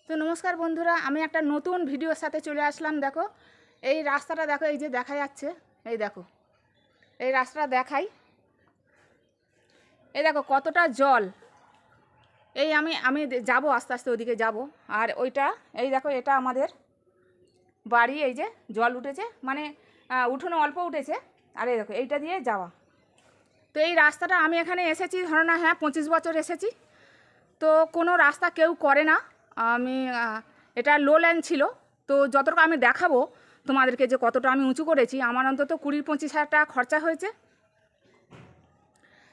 তো নমস্কার বন্ধুরা, আমি একটা নতুন ভিডিওর সাথে চলে আসলাম। দেখো এই রাস্তাটা, দেখো এই যে দেখা যাচ্ছে, এই দেখো এই রাস্তাটা দেখাই, এই দেখো কতটা জল। এই আমি যাব আস্তে আস্তে ওদিকে যাব। আর ওইটা এই দেখো, এটা আমাদের বাড়ি। এই যে জল উঠেছে, মানে উঠোনে অল্প উঠেছে। আর এই দেখো এইটা দিয়ে যাওয়া। তো এই রাস্তাটা আমি এখানে এসেছি, ধরো না, হ্যাঁ 25 বছর এসেছি। তো কোনো রাস্তা কেউ করে না। আমি এটা লো ল্যান্ড ছিল। তো যতটা আমি দেখাবো তোমাদেরকে যে কতটা আমি উঁচু করেছি, আমার অন্তত 20-25 হাজার টাকা খরচা হয়েছে।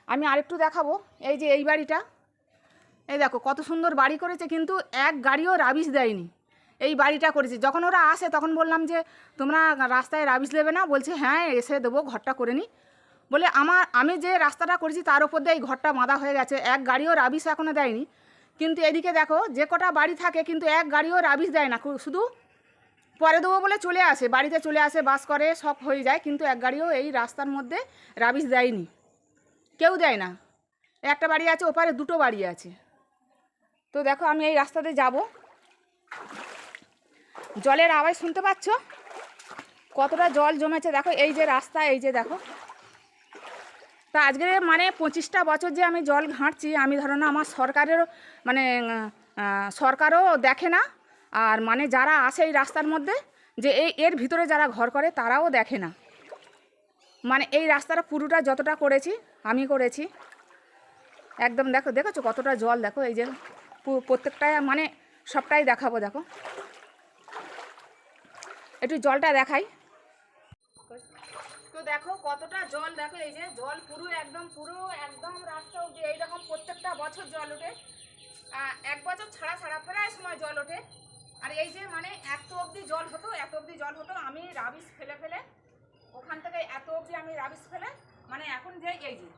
আমি আরেকটু দেখাবো। এই যে এই বাড়িটা, এই দেখো কত সুন্দর বাড়ি করেছে, কিন্তু এক গাড়িও রাবিশ দেয়নি। এই বাড়িটা করেছে। যখন ওরা আসে তখন বললাম যে তোমরা রাস্তায় রাবিশ দেবে না? বলছে হ্যাঁ এসে দেবো, ঘরটা করে নিই বলে। আমি যে রাস্তাটা করেছি তার উপর দিয়ে এই ঘরটা বাঁধা হয়ে গেছে, এক গাড়িও রাবিশ এখনও দেয়নি। কিন্তু এদিকে দেখো যে কটা বাড়ি থাকে, কিন্তু এক গাড়িও রাবিশ দেয় না, শুধু পরে দেবো বলে চলে আসে, বাড়িতে চলে আসে, বাস করে, সব হয়ে যায়, কিন্তু এক গাড়িও এই রাস্তার মধ্যে রাবিশ দেয়নি, কেউ দেয় না। একটা বাড়ি আছে, ওপারে দুটো বাড়ি আছে। তো দেখো আমি এই রাস্তাতে যাব, জলের আওয়াজ শুনতে পাচ্ছ কতটা জল জমেছে। দেখো এই যে রাস্তা, এই যে দেখো। তা আজকে মানে 25টা বছর যে আমি জল ঘাঁটছি, আমি ধরো না আমার সরকারেরও মানে সরকারও দেখে না। আর মানে যারা আসে এই রাস্তার মধ্যে, যে এর ভিতরে যারা ঘর করে তারাও দেখে না। মানে এই রাস্তাটা পুরোটা যতটা করেছি আমি করেছি একদম। দেখেছো কতটা জল, দেখো এই যে প্রত্যেকটাই, মানে সবটাই দেখাবো। দেখো একটু জলটা দেখাই। তো দেখো কতটা জল, দেখো এই যে জল পুরো একদম রাস্তা অবধি এইরকম প্রত্যেকটা বছর জল ওঠে। 1 বছর ছাড়া ছাড়া প্রায় সময় জল ওঠে। আর এই যে মানে এত অবধি জল হতো, আমি রাবিশ ফেলে ফেলে ওখান থেকে এত অবধি আমি রাবিশ ফেলে, মানে এখন যে এই যে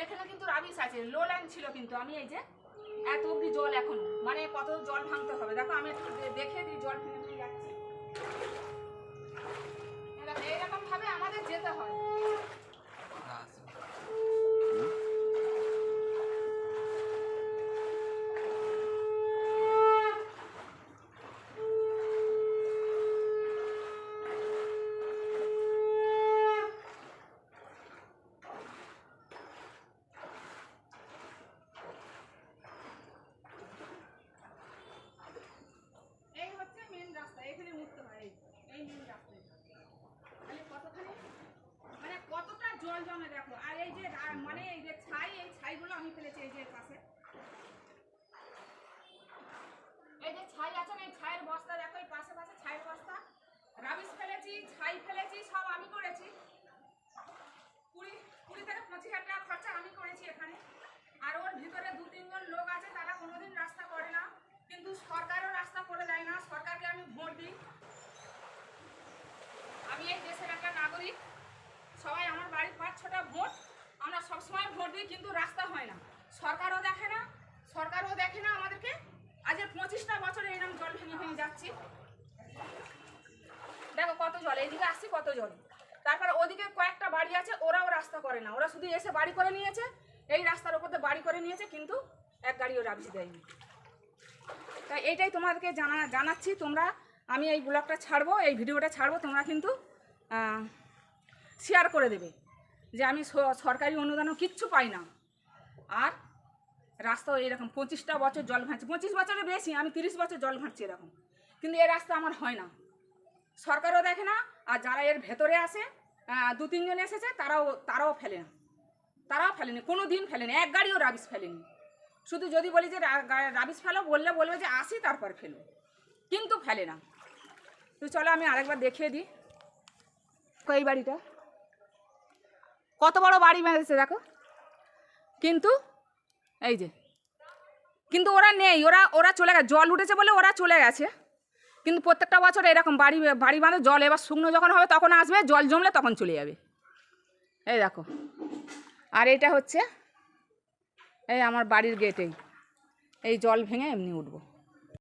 এখানে কিন্তু রাবিশ আছে, লো ল্যান্ড ছিল, কিন্তু আমি এই যে এত অবধি জল এখন, মানে কত জল ভাঙতে হবে। দেখো আমি একটু দেখিয়ে দিই, জল ভেঙে ভেঙে যাচ্ছে। এইরকম ভাবে আমাদের যেতে হয়। এই হচ্ছে মেন রাস্তা, এখানে উঠতে হয়, এই মেন রাস্তায়। তাহলে কতখানি, মানে কতটা জল জমে দেখো। আর এই যে মানে এই যে এই ছাইগুলো আমি ফেলেছি এই যে পাশে, এই যে ছাই আছে না, এই ছাইয়ের বস্তা দেখো, এই পাশে পাশে ছাইয়ের বস্তা, রাবিশ ফেলেছি, ছাই ফেলেছি, সব আমি করেছি। 20 থেকে 25 হাজার টাকা খরচা আমি করেছি এখানে। আর ওর ভিতরে 2-3 জন লোক আছে, তারা কোনোদিন রাস্তা করে না, কিন্তু সরকারও রাস্তা করে দেয় না। সরকারকে আমি ভোট দিই, আমি এই দেশের একটা নাগরিক, সবাই আমার বাড়ির 5-6টা ভোট, আমরা সবসময় ভোট দিই, কিন্তু রাস্তা হয় না। সরকারও দেখে না আমাদেরকে। আজ 25টা বছরে এরকম জল ভেঙে ভেঙে যাচ্ছি। দেখো কত জল, এইদিকে আসছি কত জল। তারপরে ওদিকে কয়েকটা বাড়ি আছে, ওরাও রাস্তা করে না, ওরা শুধু এসে বাড়ি করে নিয়েছে, এই রাস্তার ওপর দিয়ে বাড়ি করে নিয়েছে, কিন্তু এক গাড়িও রাবিশ দেয়নি। তাই এইটাই তোমাদেরকে জানাচ্ছি। তোমরা, আমি এই ব্লগটা ছাড়বো, এই ভিডিওটা ছাড়বো, তোমরা কিন্তু শেয়ার করে দেবে যে আমি সরকারি অনুদানও কিচ্ছু পাই না। আর রাস্তাও এরকম 25টা বছর জল ঘাঁটছি, 25 বছরের বেশি, আমি 30 বছর জল ঘাঁটছি এরকম, কিন্তু এই রাস্তা আমার হয় না। সরকারও দেখে না। আর যারা এর ভেতরে আসে, 2-3 জন এসেছে, তারাও ফেলেনি, কোনো দিন ফেলেনি, এক গাড়িও রাবিশ ফেলেনি। শুধু যদি বলি যে রাবিশ ফেলো, বলবে যে আসি তারপর ফেলো, কিন্তু ফেলে না। তো চলো আমি আরেকবার দেখিয়ে দিই। এই বাড়িটা কত বড় বাড়ি বেঁধেছে দেখো, কিন্তু এই যে, কিন্তু ওরা নেই, ওরা চলে গেছে, জল উঠেছে বলে ওরা চলে গেছে। কিন্তু প্রত্যেকটা বছর এরকম বাড়ি বাঁধে, জল এবার শুকনো যখন হবে তখন আসবে, জল জমলে তখন চলে যাবে। এই দেখো। আর এটা হচ্ছে এই আমার বাড়ির গেটেই, এই জল ভেঙে এমনি উঠবো।